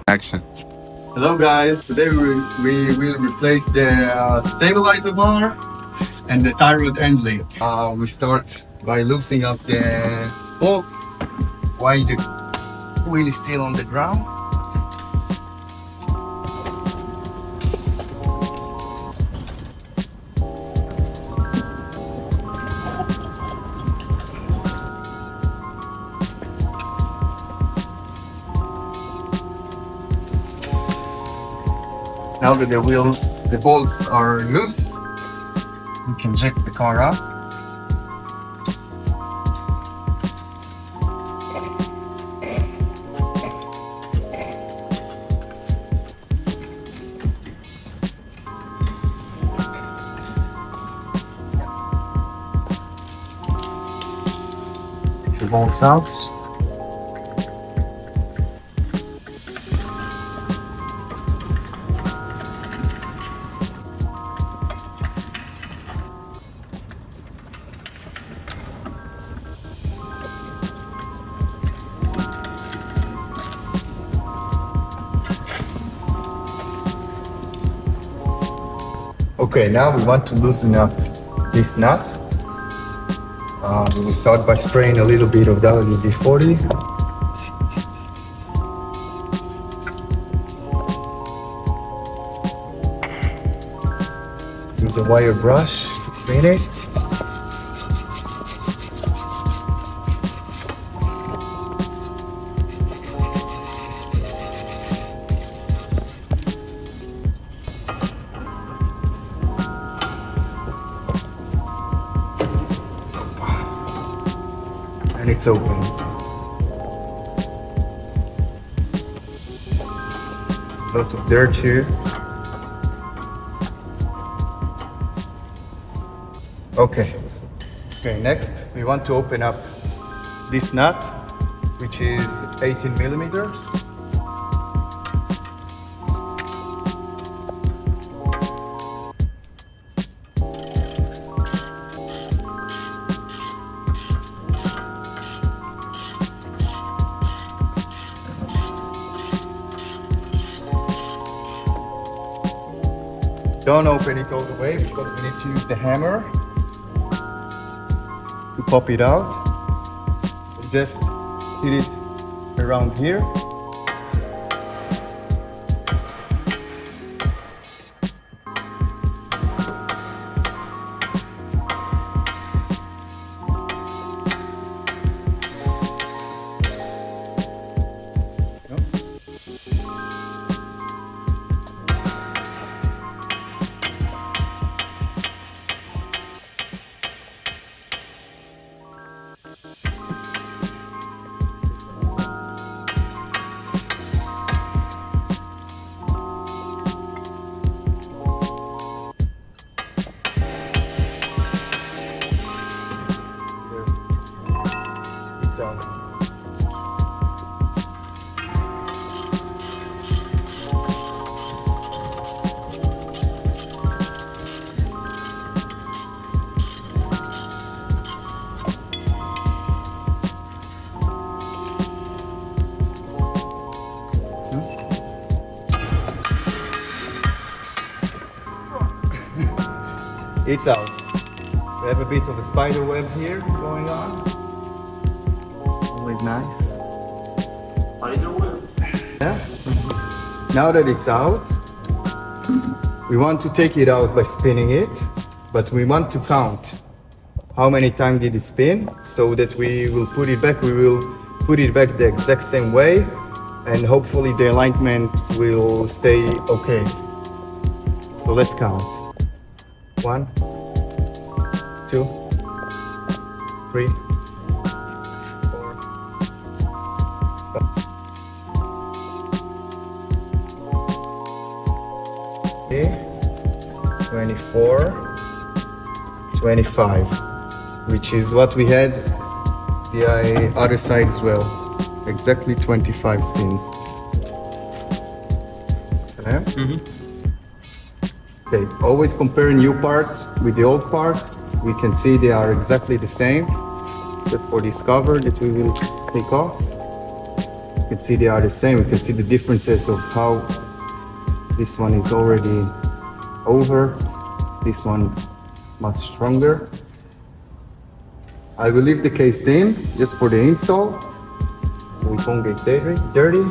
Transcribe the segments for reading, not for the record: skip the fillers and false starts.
Action. Hello guys, today we will replace the stabilizer bar and the tie rod end link. We start by loosening up the bolts while the wheel is still on the ground. Now that the bolts are loose, we can jack the car up. The bolts out. Okay, now we want to loosen up this nut. We start by spraying a little bit of WD-40. Use a wire brush to clean it. And it's open. A lot of dirt here. Okay, next we want to open up this nut, which is 18 millimeters. Don't open it all the way because we need to use the hammer to pop it out. So just hit it around here. It's out. We have a bit of a spider web here going on. Always nice. Spider web? Yeah. Now that it's out, we want to take it out by spinning it, but we want to count how many times did it spin, so that we will put it back. We will put it back the exact same way, and hopefully the alignment will stay okay. So let's count. 1, 2, 3, 4, 5, 24, 25, which is what we had the other side as well. Exactly 25 spins. Okay? Okay, always compare new part with the old part. We can see they are exactly the same, except for this cover that we will take off. can see they are the same. We can see the differences of how this one is already over, this one much stronger. I will leave the case in just for the install, so it won't get dirty.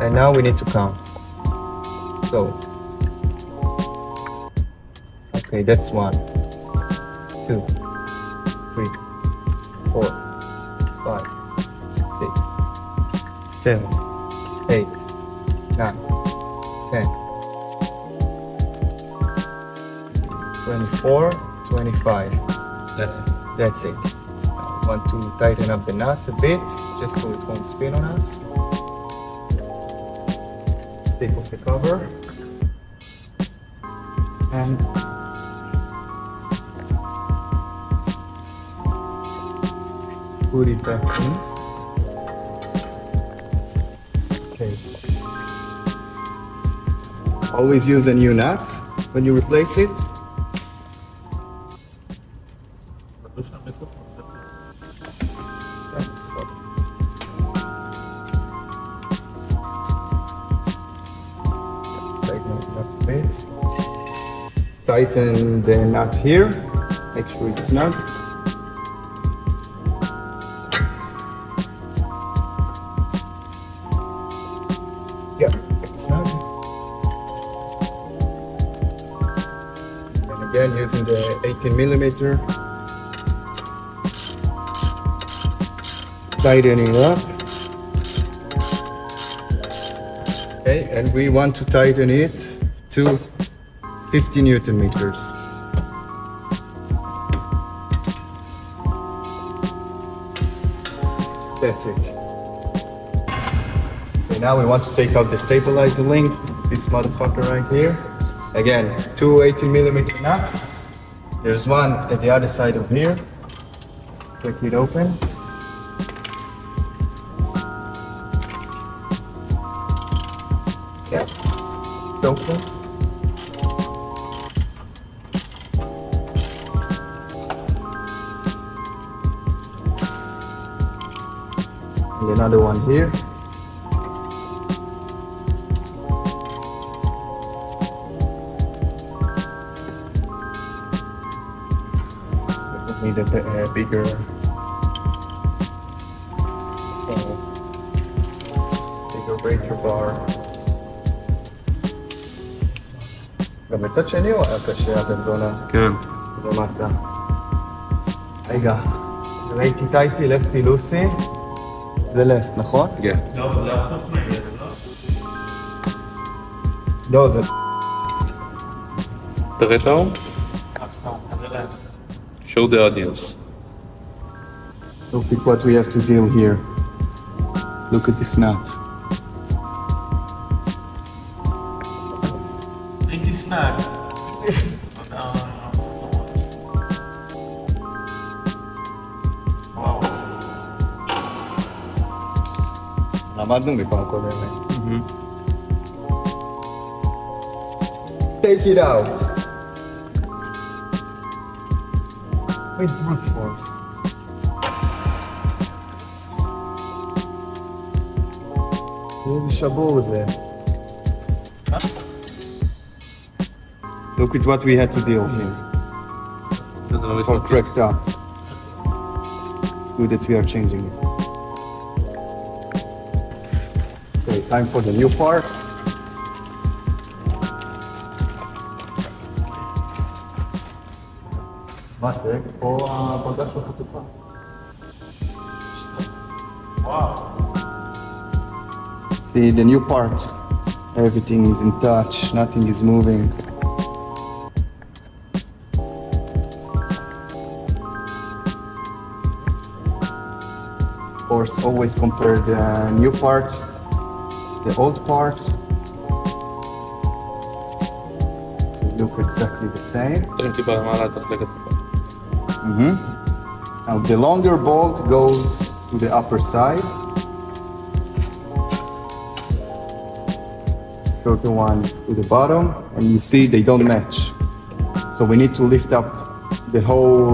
And now we need to count. So, okay, that's 1, 2, 3, 4, 5, 6, 7, 8, 9, 10, 24, 25. That's it. That's it. Now, we want to tighten up the nut a bit, just so it won't spin on us. Take off the cover. And put it back in. Okay. Always use a new nut when you replace it. Tighten it up a bit. Tighten the nut here. Make sure it's snug. Yeah, it's snug. And again, using the 18mm, tighten it up. Okay, and we want to tighten it to 50 Newton meters. That's it. Okay, now we want to take out the stabilizer link, this motherfucker right here. Again, 2 18mm nuts. There's one at the other side of here. Click it open. Yeah, it's open. And another one here. We need a bigger breaker bar. גם בצד שני הוא היה קשה, הבן זונה. כן. למטה. רגע, ראיתי טייטי, לפטי לוסי. זה לפט, נכון? כן. לא, זה הפוך נגד, לא? לא, זה... תראה את האור. זה להם. Show the audience. Look at what we have to deal here. Look at this nut. הייתי סנאק. וואו. למדנו מפעם קודמת. Take it out. With brute force. איזה שבור זה. Look at what we had to deal here. It's all cracked up. It's good that we are changing it. Okay, time for the new part. מה תראה? פה העבודה שלך חטופה. וואו. See the new part. Everything is in touch, nothing is moving. Of course, always compare the new part, the old part. They look exactly the same. תרים טיפה למעלה, תחלק את קצת. Now the longer bolt goes to the upper side. Shorter one to the bottom, and you see they don't match. So we need to lift up the whole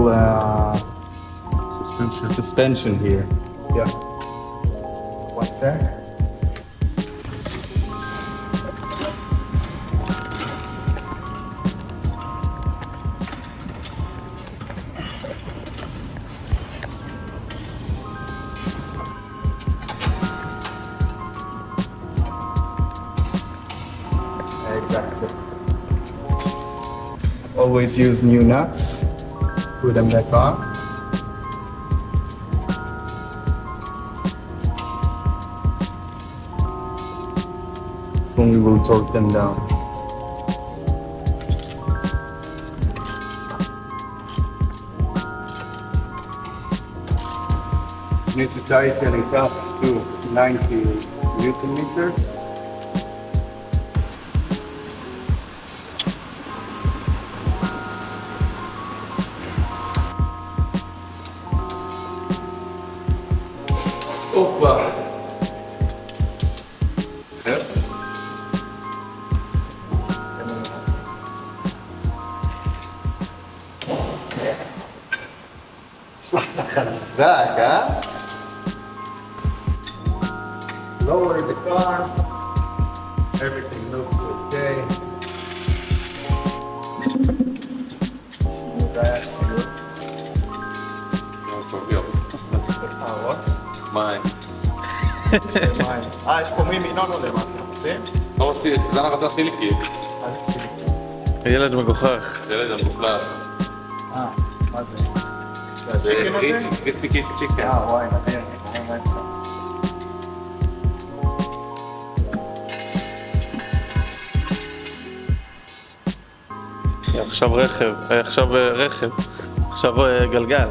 Suspension. suspension here. Yeah. One sec. Exactly. Always use new nuts. Put them back on. Soon we will torque them down. You need to tighten it up to 90 Newton meters. Opa! Yep. Zach, huh? Lower the car. Everything looks okay. That's good. What? מים. יש פה מימי נונו למטה, כן? לא רוצה, זה אני רצה סיליקי. ילד מגוחך. ילד המגוחך. מה זה? זה קריספי צ'יקן. וואי, נדיר, אני רואה באמצע. עכשיו רכב, עכשיו גלגל.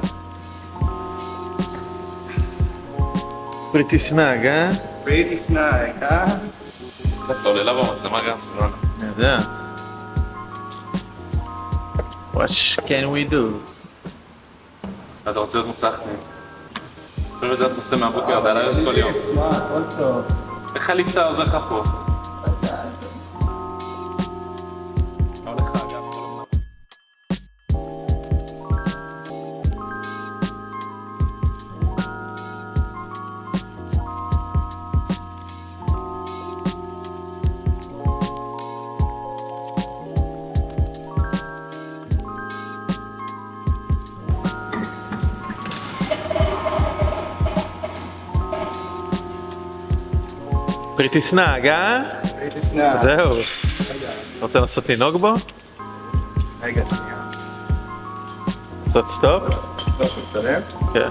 פריטי סנאג, אה? Pretty snug, huh? סוללה במצלמה גם סלונה. אני יודע. What can we do? אתה רוצה להיות מוסכניק. עכשיו את זה אתה עושה מהבוקר עד הלילה כל יום. מה, הכל טוב. איך הליפטה עוזר לך פה? הולך לך גם כל הזמן. פריטי סנאג, אה? Pretty snug. זהו. רגע, רוצה לנסות לנהוג בו? רגע, שנייה. לעשות סטופ? לא תצלם. כן.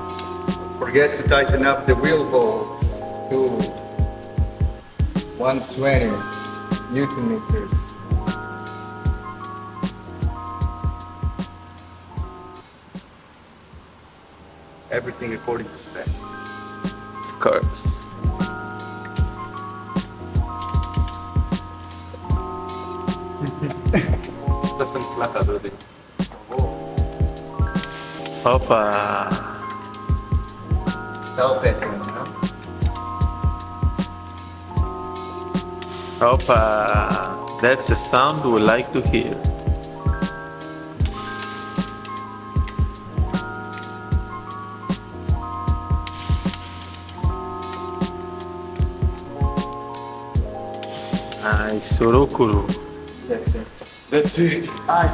Forget to tighten up the wheel bolts to 120 Newton meters. Everything according to spec. Of course. תעשה מקלחת, דודי. הופה. Style pattern, huh? הופה. That's the sound we like to hear. Nice, Urukuru. That's it. That's it. Aye.